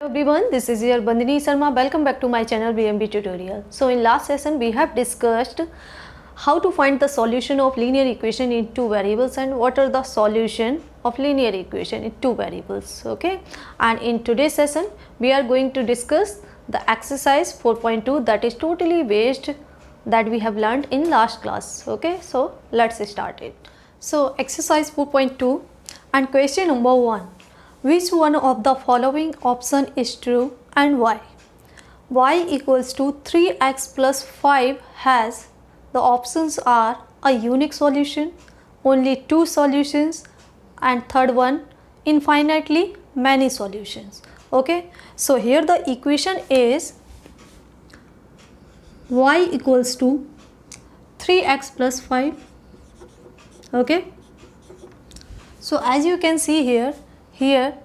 Everyone, this is your Bandini Sharma. Welcome back to my channel BMB tutorial. So in last session we have discussed how to find the solution of linear equation in two variables and what are the solution of linear equation in two variables. Okay, and in today's session we are going to discuss the exercise 4.2 that is totally based that we have learned in last class. Okay, so let's start it. So exercise 4.2 and question number 1. Which one of the following option is true and why? Y equals to 3x plus 5 has the options are a unique solution, only two solutions, and third one infinitely many solutions. Okay, so here the equation is y equals to 3x plus 5. Okay, so as you can see here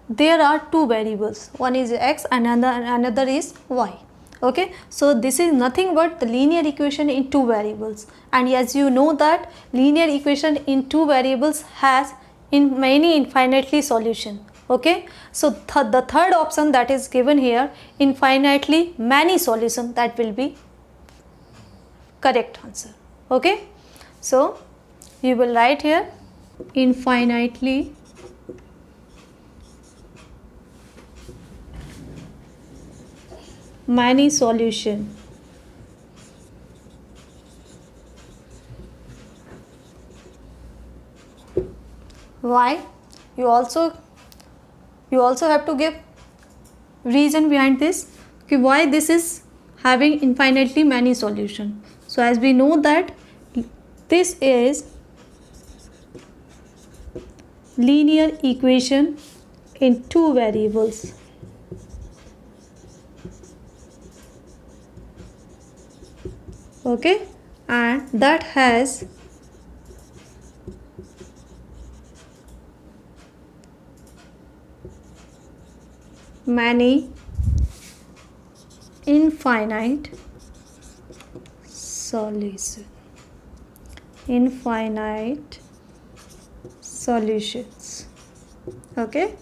there are two variables, one is x and another is y. Okay, so this is nothing but the linear equation in two variables, and as you know that linear equation in two variables has in many infinitely solution. Okay, so the third option that is given here, infinitely many solution, that will be correct answer. Okay, so you will write here infinitely many solution. Why? You also have to give reason behind this, okay, why this is having infinitely many solution. So as we know that this is linear equation in two variables. Okay, and that has many infinite solutions. Okay,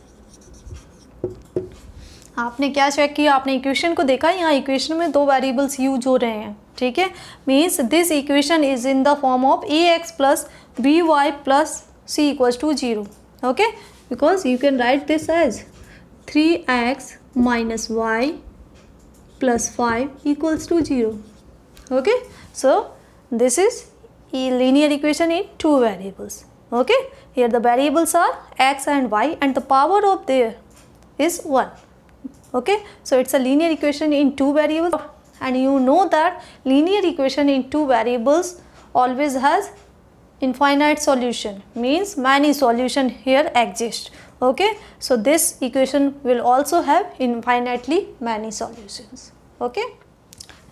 आपने क्या check किया, आपने equation को देखा, यहाँ equation में दो variables use हो रहे हैं. ठीक है, means this equation is in the form of ax plus by plus c equals to 0. Okay, because you can write this as 3x minus y plus 5 equals to 0. Okay, so this is a linear equation in two variables. Okay, here the variables are x and y and the power of there is 1. Okay, so it's a linear equation in two variables, and you know that linear equation in two variables always has infinite solution, means many solution here exist. Okay, so this equation will also have infinitely many solutions. Okay,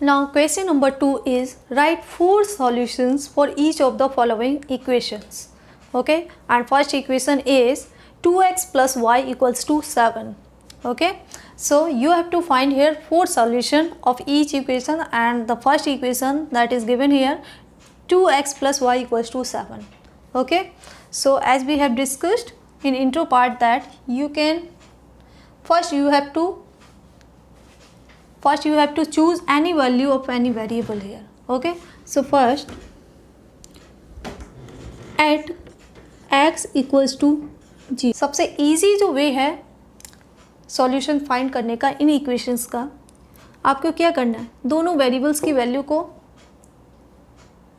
now question number 2 is write 4 solutions for each of the following equations. Okay, and first equation is 2x plus y equals to 7. Okay, so you have to find here 4 solution of each equation, and the first equation that is given here 2x plus y equals to 7. Okay, so as we have discussed in intro part that you can first you have to choose any value of any variable here. Okay, so first at x equals to g, सबसे easy जो way है solution find करने का इन equations का, आपको क्या करना है, दोनों वेरिएबल्स की वैल्यू को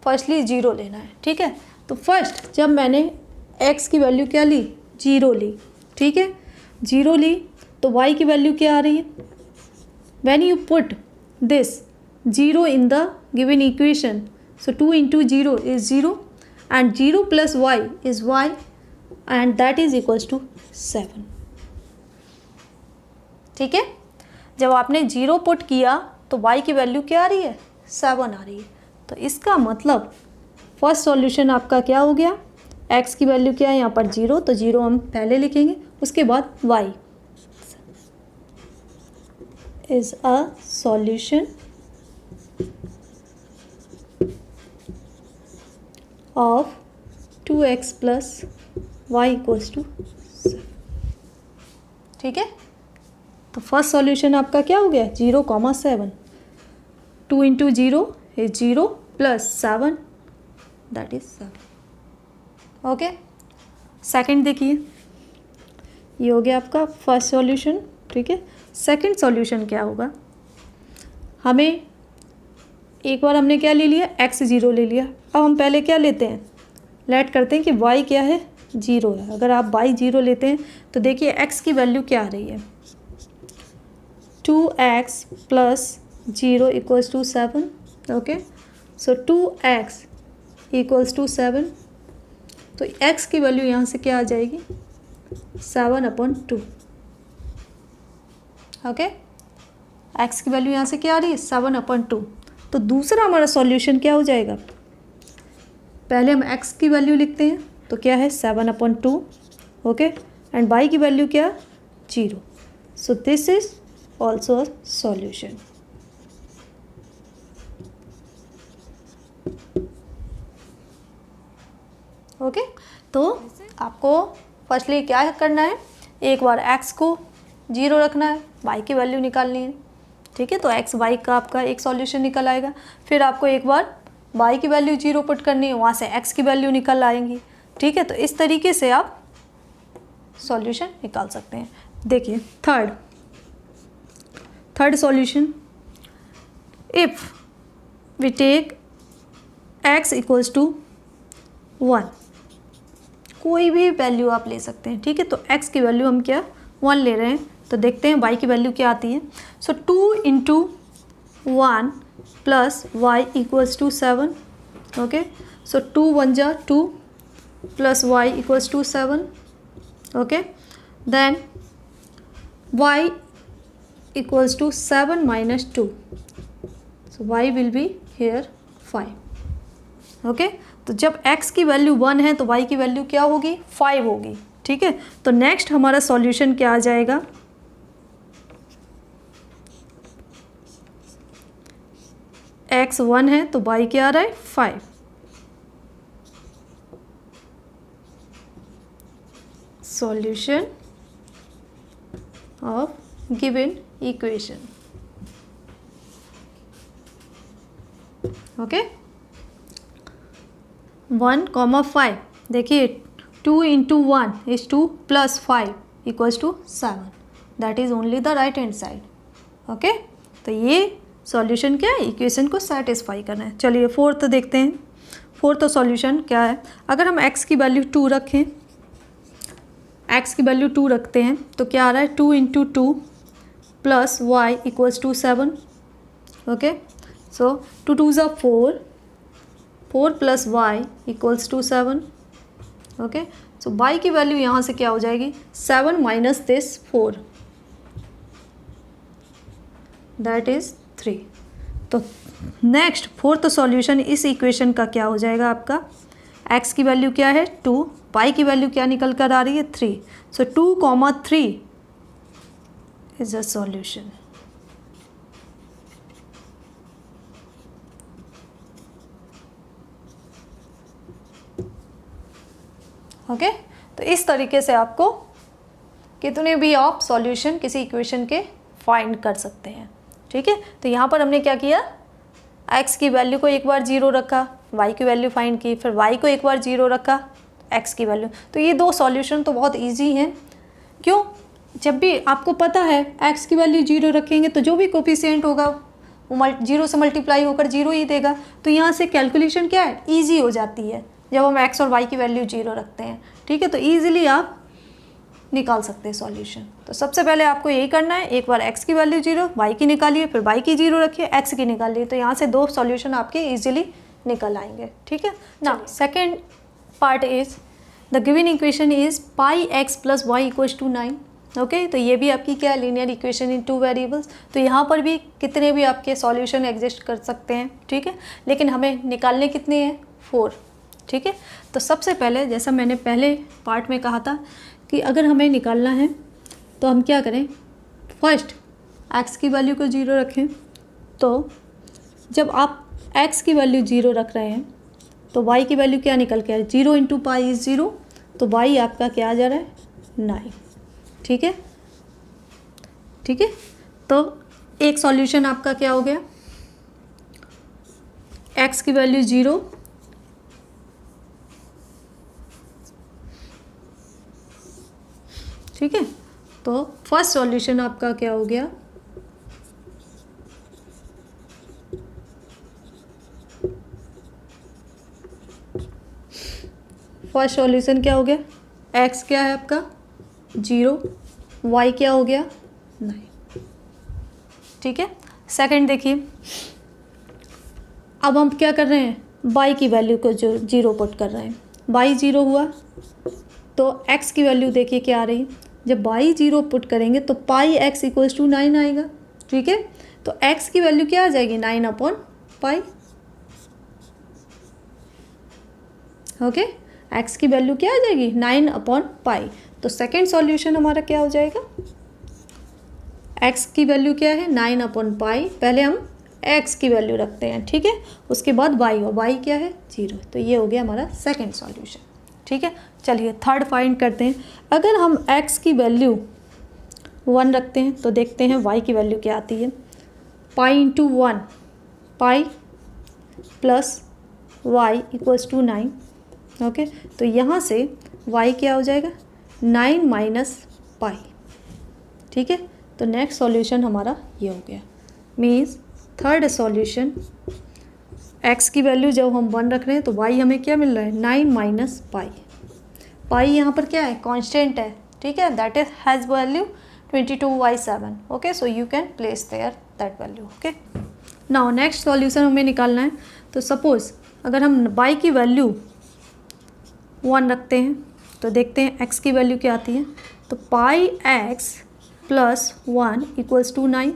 फर्स्टली 0 लेना है. ठीक है, तो फर्स्ट जब मैंने x की वैल्यू क्या ली, 0 ली. ठीक है, 0 ली तो y की वैल्यू क्या आ रही है, when you put this 0 in the given equation, so 2 into 0 is 0 and 0 plus y is y and that is equals to 7. ठीक है, जब आपने 0 पुट किया तो y की वैल्यू क्या आ रही है, 7 आ रही है. तो इसका मतलब फर्स्ट सॉल्यूशन आपका क्या हो गया, x की वैल्यू क्या है यहाँ पर 0, तो 0 हम पहले लिखेंगे, उसके बाद y is a solution of 2x plus y equals to 7. ठीक है, तो फर्स्ट सॉल्यूशन आपका क्या हो गया 0,7, 2 into 0 is 0 plus 7 that is 7। Okay, second देखिए, ये हो गया आपका फर्स्ट सॉल्यूशन। ठीक है, सेकंड सॉल्यूशन क्या होगा, हमें एक बार हमने क्या ले लिया x0 ले लिया। अब हम पहले क्या लेते हैं, लेट करते हैं कि y क्या है 0 है। अगर आप y 0 लेते हैं तो देखिए x की वैल्यू क्या आ रही है 2x plus 0 equals to 7। Okay, so 2x equals to 7, तो x की वैल्यू यहाँ से क्या आ जाएगी 7/2। ओके, x की वैल्यू यहाँ से क्या आ रही है 7/2। तो दूसरा हमारा सॉल्यूशन क्या हो जाएगा, पहले हम x की वैल्यू लिखते हैं तो क्या है 7/2। ओके, एंड y की वैल्यू क्या 0। So this is also a solution. Okay, तो आपको फर्स्टली क्या करना है, एक बार x को 0 रखना है, y की वैल्यू निकालनी है। ठीक है, तो x y का आपका एक सॉल्यूशन निकल आएगा। फिर आपको एक बार y की वैल्यू 0 पुट करनी है, वहाँ से x की वैल्यू निकल आएंगी। ठीक है, तो इस तरीके से आप सॉल्यूशन निकाल सकते हैं। देखिए third solution, if we take x equals to 1, कोई भी वैल्यू आप ले सकते हैं। ठीक है, तो x की वैल्यू हम क्या 1 ले रहे हैं, तो देखते हैं y की वैल्यू क्या आती है। So 2 into 1 plus y equals to 7। Okay, so 2 1 जा 2 plus y equals to 7। Okay, then y equals to 7 minus 2, so y will be here 5। Okay, तो जब x की वैल्यू 1 है तो y की वैल्यू क्या होगी 5 होगी। ठीक है, तो नेक्स्ट हमारा सॉल्यूशन क्या आ जाएगा, x 1 है तो y क्या आ रहा है 5। Solution of given equation. Okay, 1,5, देखिए 2 into 1 is 2 plus 5 equals to 7, that is only the right hand side. Okay, तो ये सॉल्यूशन क्या है, इक्वेशन को सेटिस्फाई करना है। चलिए फोर्थ देखते हैं। फोर्थ सॉल्यूशन क्या है, अगर हम x की वैल्यू 2 रखें, x की वैल्यू 2 रखते हैं तो क्या आ रहा है 2 into 2 plus y equals to 7। Okay, so 2 2 ज़ा 4, 4 plus y equals to 7। Okay, so y की वैल्यू यहाँ से क्या हो जाएगी 7 माइनस दिस 4, दैट इज 3। तो नेक्स्ट फोर्थ सॉल्यूशन इस इक्वेशन का क्या हो जाएगा, आपका x की वैल्यू क्या है 2, y की वैल्यू क्या निकल कर आ रही है 3। सो 2,3 इज अ सॉल्यूशन। ओके, तो इस तरीके से आपको कितने भी आप सॉल्यूशन किसी इक्वेशन के फाइंड कर सकते हैं। ठीक है, तो यहाँ पर हमने क्या किया, x की वैल्यू को एक बार 0 रखा, y की वैल्यू फाइंड की, फिर y को एक बार 0 रखा, x की वैल्यू। तो ये दो सॉल्यूशन तो बहुत इजी हैं। क्यों, जब भी आपको पता है x की वैल्यू 0 रखेंगे तो जो भी कोफिशिएंट होगा वो 0 से मल्टीप्लाई होकर 0 ही देगा। तो यहाँ से कैलकुलेशन क्या है ईजी हो जाती है जब हम x और y की वैल्यू 0 रखते हैं। ठीक है, तो ईजिली आप निकाल सकते हैं सॉल्यूशन। तो सबसे पहले आपको यही करना है, एक बार x की वैल्यू 0, y की निकालिए, फिर y की 0 रखिए, x की निकालिए। तो यहाँ से दो सॉल्यूशन आपके इजीली निकल आएंगे। ठीक है ना, second part is the given equation is pi x plus y equals to 9। Okay, तो ये भी आपकी क्या है लीनियर इक्वेशन इन 2 वेरिएबल्स। तो यहाँ पर भी कितने भी आपके सॉल्यूशन एग्जिस्ट कर सकते हैं। ठीक है, लेकिन हमें निकालने कितने हैं 4। ठीक है, तो सबसे पहले जैसा मैंने पहले पार्ट में कहा था कि अगर हमें निकालना है तो हम क्या करें, फर्स्ट x की वैल्यू को 0 रखें। तो जब आप x की वैल्यू 0 रख रहे हैं तो y की वैल्यू क्या निकल के आ रही है 0 इंटू पाई इज़ 0, तो y आपका क्या आ जा रहा है 9। ठीक है, ठीक है, तो एक सॉल्यूशन आपका क्या हो गया, x की वैल्यू 0, ठीक है, तो फर्स्ट सॉल्यूशन आपका क्या हो गया, फर्स्ट सॉल्यूशन क्या हो गया, x क्या है आपका 0, y क्या हो गया 9, ठीक है। सेकंड देखिए, अब हम क्या कर रहे हैं, y की वैल्यू को जो 0 पुट कर रहे हैं, y 0 हुआ तो x की वैल्यू देखिए क्या आ रही है, जब y 0 पुट करेंगे तो पाई x इक्वल्स टू 9 आएगा, ठीक है, तो x की वैल्यू क्या आ जाएगी 9/पाई, ओके, x की वैल्यू क्या आ जाएगी 9/पाई। तो सेकेंड सॉल्यूशन हमारा क्या हो जाएगा, x की वैल्यू क्या है 9/पाई, पहले हम x की वैल्यू रखते हैं, ठीक है, उसके बाद y, और y क्या है 0, तो ये हो गया हमारा सेकेंड सॉल्यूशन, ठीक है। चलिए थर्ड फाइंड करते हैं, अगर हम x की वैल्यू 1 रखते हैं तो देखते हैं y की वैल्यू क्या आती है, pi into 1 pi plus y equals to 9, okay, तो यहाँ से y क्या हो जाएगा 9 माइनस पाई, ठीक है, तो नेक्स्ट सॉल्यूशन हमारा ये हो गया, मीन्स थर्ड सॉल्यूशन x की वैल्यू जब हम 1 रख रहे हैं तो y हमें क्या मिल रहा है 9 माइनस पाई, पाई यहाँ पर क्या है कांस्टेंट है, ठीक है, that is has value 22/7, okay, so you can place there that value, okay. Now next solution हमें निकालना है, तो सपोज अगर हम y की वैल्यू 1 रखते हैं तो देखते हैं x की वैल्यू क्या आती है, तो pi x plus 1 equals to 9,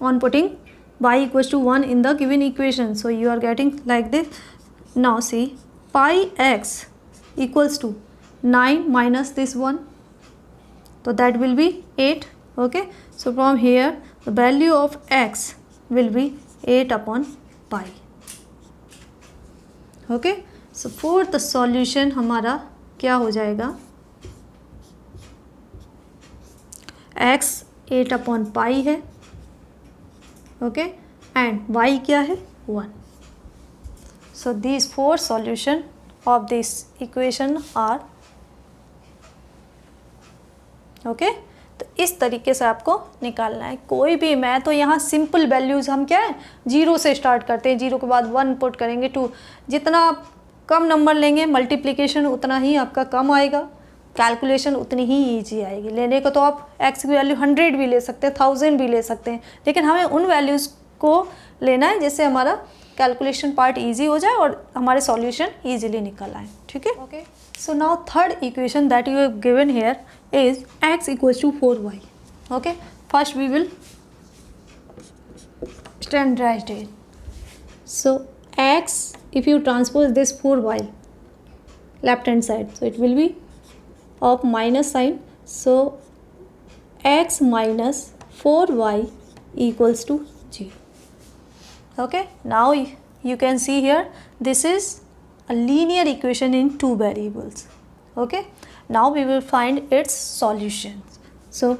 on putting y equals to 1 in the given equation, so you are getting like this. Now see pi x equals to 9 minus this 1, so that will be 8, okay, so from here the value of x will be 8/pi, okay, so fourth solution हमारा क्या हो जाएगा, x 8/pi है, okay, and y क्या है 1, so these 4 solution of this equation are, okay, तो इस तरीके से आपको निकालना है, कोई भी, मैं तो यहाँ सिंपल वैल्यूज़ हम क्या है 0 से स्टार्ट करते हैं, 0 के बाद 1 पुट करेंगे 2, जितना आप कम नंबर लेंगे मल्टीप्लिकेशन उतना ही आपका कम आएगा, कैलकुलेशन उतनी ही ईजी आएगी, लेने को तो आप x की वैल्यू 100 भी ले सकते हैं, 1000 भी ले सकते हैं, लेकिन हमें उन वैल्यूज़ को लेना है जिससे हमारा कैलकुलेशन पार्ट इजी हो जाए और हमारे सॉल्यूशन इजीली निकल आए, ठीक है, okay. So now third equation that you have given here is x equals to 4y, okay, first we will standardize it, so x if you transpose this 4y left hand side, so it will be of minus sign, so x minus 4y equals to 0, okay, now you can see here this is a linear equation in 2 variables, okay, now we will find its solutions. So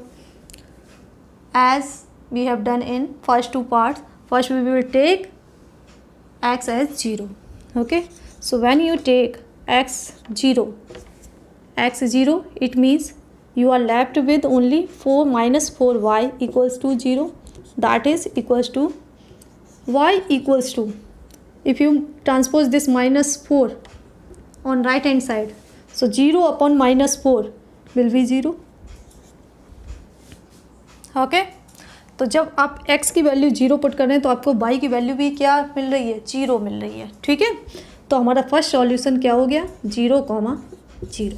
as we have done in first 2 parts, first we will take x as 0, okay, so when you take x 0, it means you are left with only 4 minus 4y equals to 0, that is equals to y equals to, if you transpose this minus 4 on right hand side, so 0/-4 will be 0, okay, तो जब आप x की value 0 put कर रहे हैं तो आपको y की वैल्यू भी क्या मिल रही है 0 मिल रही है, ठीक है, तो हमारा फर्स्ट सॉल्यूशन क्या हो गया 0,0,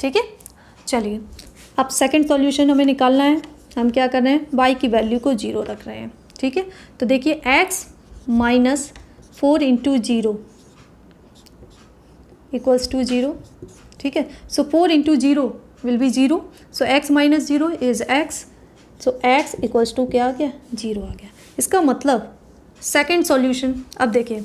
ठीक है। चलिए अब सेकंड सॉल्यूशन हमें निकालना है, हम क्या कर रहे हैं y की वैल्यू को 0 रख रहे हैं, ठीक है, तो देखिए x minus 4 into 0 equals to 0, ठीक है, so 4 into 0 will be 0, so x minus 0 is x, so x equals to क्या आ गया 0 आ गया, इसका मतलब सेकंड सॉल्यूशन, अब देखिए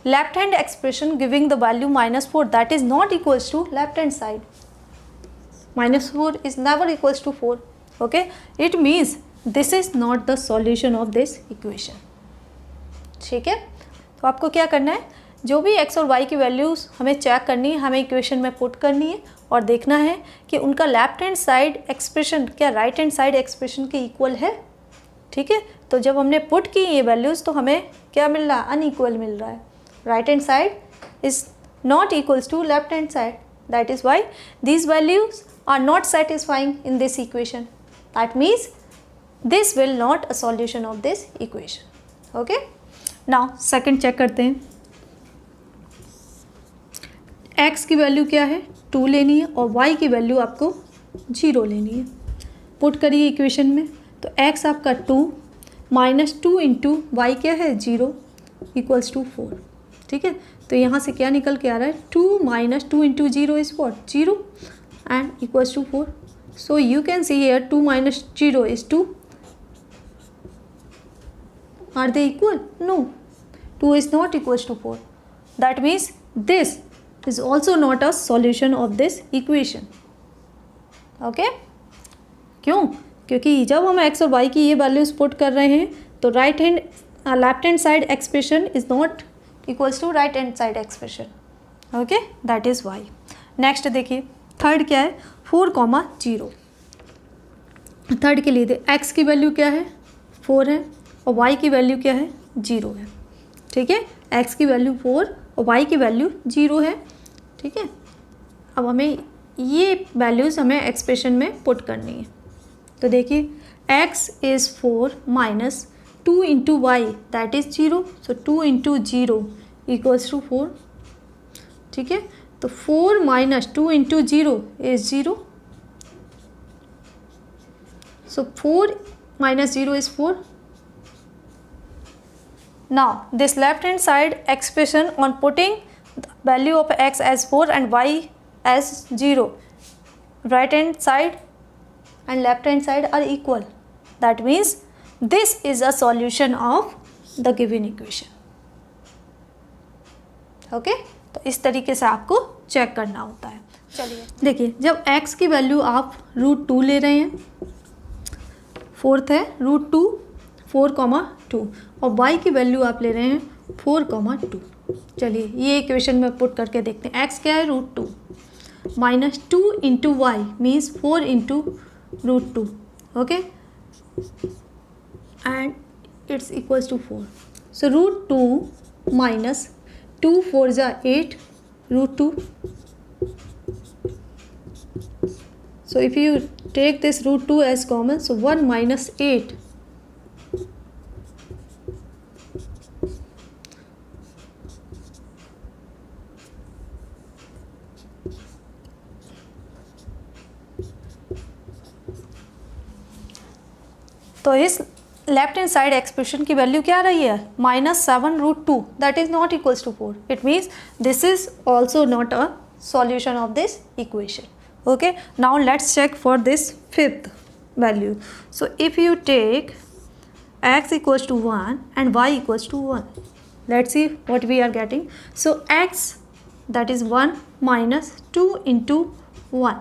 left hand expression giving the value -4 that is not equals to left hand side. -4 is never equals to 4. Okay, it means this is not the solution of this equation. ठीक है, तो आपको क्या करना है, जो भी x और y की वैल्यूज़ हमें चेक करनी है, हमें इक्वेशन में पुट करनी है और देखना है कि उनका लेफ्ट हैंड साइड एक्सप्रेशन क्या राइट हैंड साइड एक्सप्रेशन के इक्वल है. ठीक है, तो जब हमने पुट की ये वैल्यूज़ तो हमें क्या मिल रहा है, अनइक्वल मिल रहा है. Right hand side is not equals to left hand side. That is why these values are not satisfying in this equation. That means this will not a solution of this equation. Okay. Now second check करते हैं. x की value क्या है, 2 लेनी है और y की value आपको 0 लेनी है. पुट करिए इक्वेशन में, तो x आपका 2 -2 इंटू y क्या है 0 इक्वल्स टू 4. ठीक है, तो यहाँ से क्या निकल के आ रहा है, 2 - 2 into 0 is what 0 and equals to 4. So you can see here 2 - 0 is 2. Are they equal? No, 2 is not equals to 4. That means this is also not a solution of this equation. Okay, क्यों? क्योंकि जब हम x और y की ये values put कर रहे हैं तो left hand side expression is not equals to right hand side expression. Okay, that is why. Next देखिए, थर्ड क्या है, 4,0. थर्ड के लिए x की वैल्यू क्या है 4 है और y की वैल्यू क्या है 0 है. ठीक है, x की वैल्यू 4 और y की वैल्यू 0 है. ठीक है, अब हमें ये वैल्यूज़ हमें एक्सप्रेशन में पुट करनी है. तो देखिए, x is 4 minus 2 into y that is 0. So 2 into 0 equals to 4. ठीक है, तो 4 minus 2 into 0 is 0. So 4 minus 0 is 4. Now this left hand side expression on putting value of x as 4 and y as 0, right hand side and left hand side are equal. That means this is a solution of the given equation. Okay, तो इस तरीके से आपको check करना होता है. चलिए देखिए, जब x की वैल्यू आप √2 ले रहे हैं, फोर्थ है √2 4,2 और y की वैल्यू आप ले रहे हैं 4,2. चलिए ये इक्वेशन में पुट करके देखते हैं. x क्या है √2 minus 2 into y means 4 into √2. okay, and it's equals to 4. so √2 minus 2 4 जा 8 √2. so if you take this √2 as common, so 1 minus 8 तो इस लेफ्ट हैंड साइड एक्सप्रेशन की वैल्यू क्या रही है -7 √2 that is not equals to 4. It means this is also not a solution of this equation. Okay, now let's check for this fifth value. So if you take x equals to 1 and y equals to 1, let's see what we are getting. So x that is 1 minus 2 into 1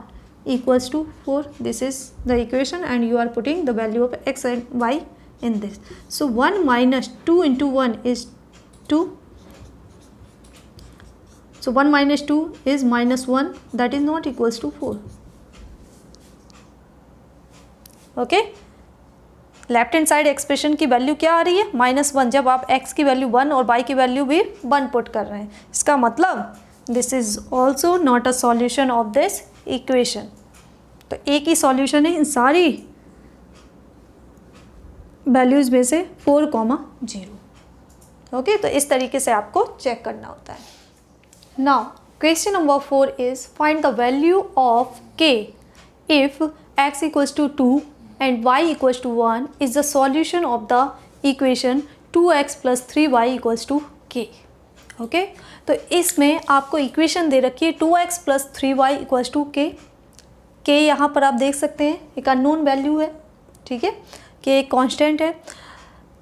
equals to 4. This is the equation and you are putting the value of x and y in this. So 1 minus 2 into 1 is 2. So 1 minus 2 is -1 that is not equals to 4. Okay, left hand side expression की value क्या आ रही है -1, जब आप x की value 1 और y की value भी 1 पुट कर रहे हैं. इसका मतलब this is also not a solution of this equation. तो एक ही सॉल्यूशन है इन सारी वैल्यूज़ में से 4,0. ओके, तो इस तरीके से आपको चेक करना होता है. Now question number 4 is find the value of k if x equals to 2 and y equals to 1 is the solution of the equation 2x + 3y equals to k. Okay, तो इसमें आपको इक्वेशन दे रखी है 2x + 3y equals to k. k यहाँ पर आप देख सकते हैं एक अननोन वैल्यू है. ठीक है, k एक कांस्टेंट है.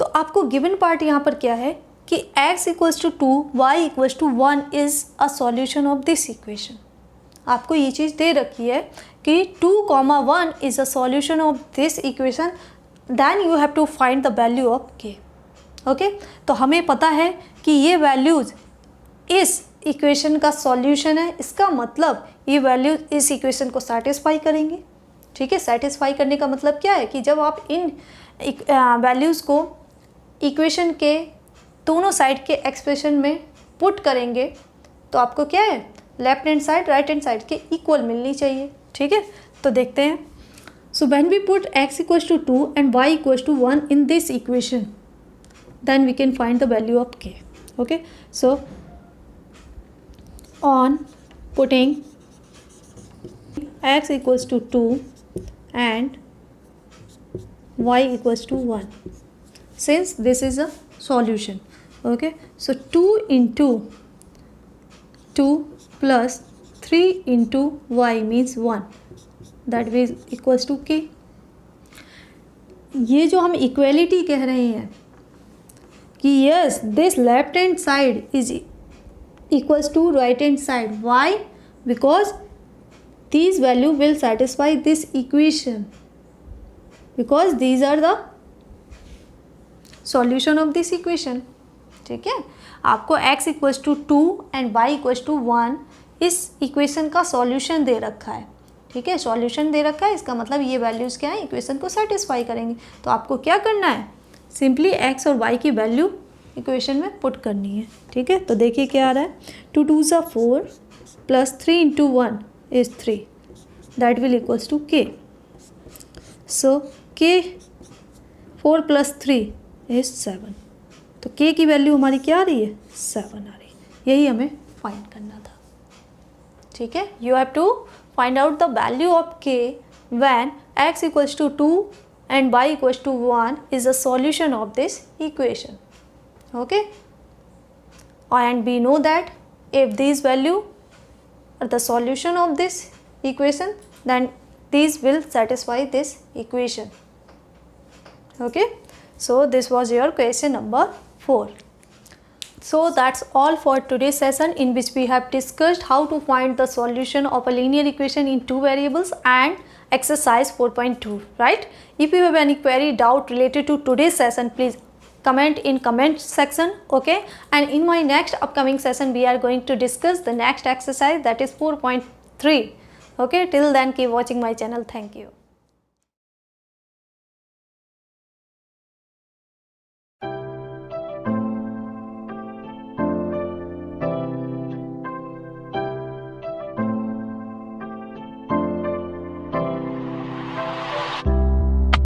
तो आपको गिवन पार्ट यहाँ पर क्या है, कि x equals to 2 y equals to 1 is a solution of this equation. आपको ये चीज़ दे रखी है कि 2, 1 is a solution of this equation, then you have to find the value of k। Okay, तो हमें पता है कि ये वैल्यूज़ इस इक्वेशन का सॉल्यूशन है, इसका मतलब ये वैल्यूज इस इक्वेशन को सेटिस्फाई करेंगे। ठीक है, सेटिस्फाई करने का मतलब क्या है कि जब आप इन वैल्यूज़ को इक्वेशन के दोनों साइड के एक्सप्रेशन में पुट करेंगे तो आपको क्या है, left hand side right hand side के इक्वल मिलनी चाहिए। ठीक है, तो देखते हैं। So when we put x equals to 2 and y equals to 1 in this equation, then we can find the value of k. Okay, so on putting x equals to 2 and y equals to 1, since this is a solution, okay, so 2 into 2 plus 3 into y means 1, that is equals to k. ये जो हम equality कह रहे हैं कि yes this left hand side is equals to right hand side, why, because these value will satisfy this equation, because these are the solution of this equation. ठीक है, आपको x equals to 2 and y equals to 1 इस equation का solution दे रखा है। ठीक है, solution दे रखा है, इसका मतलब ये वैल्यूज़ क्या है, इक्वेशन को सेटिस्फाई करेंगे। तो आपको क्या करना है, सिंपली x और y की वैल्यू इक्वेशन में पुट करनी है। ठीक है, तो देखिए क्या आ रहा है, 2 2 ज़ा 4 plus 3 into 1 is 3, that will equals to k. So k 4 plus 3 is 7, तो k की वैल्यू हमारी क्या आ रही है, 7 आ रही है। यही हमें फाइंड करना था। ठीक है, you have to find out the value of k when x equals to 2 and y equals to 1 is a solution of this equation. Okay, and we know that if these value are the solution of this equation, then these will satisfy this equation. Okay, so this was your question number 4. So that's all for today's session, in which we have discussed how to find the solution of a linear equation in 2 variables and exercise 4.2, right? If you have any query, doubt related to today's session, please comment in comment section. Okay, and in my next upcoming session we are going to discuss the next exercise, that is 4.3. Okay, till then keep watching my channel. Thank you.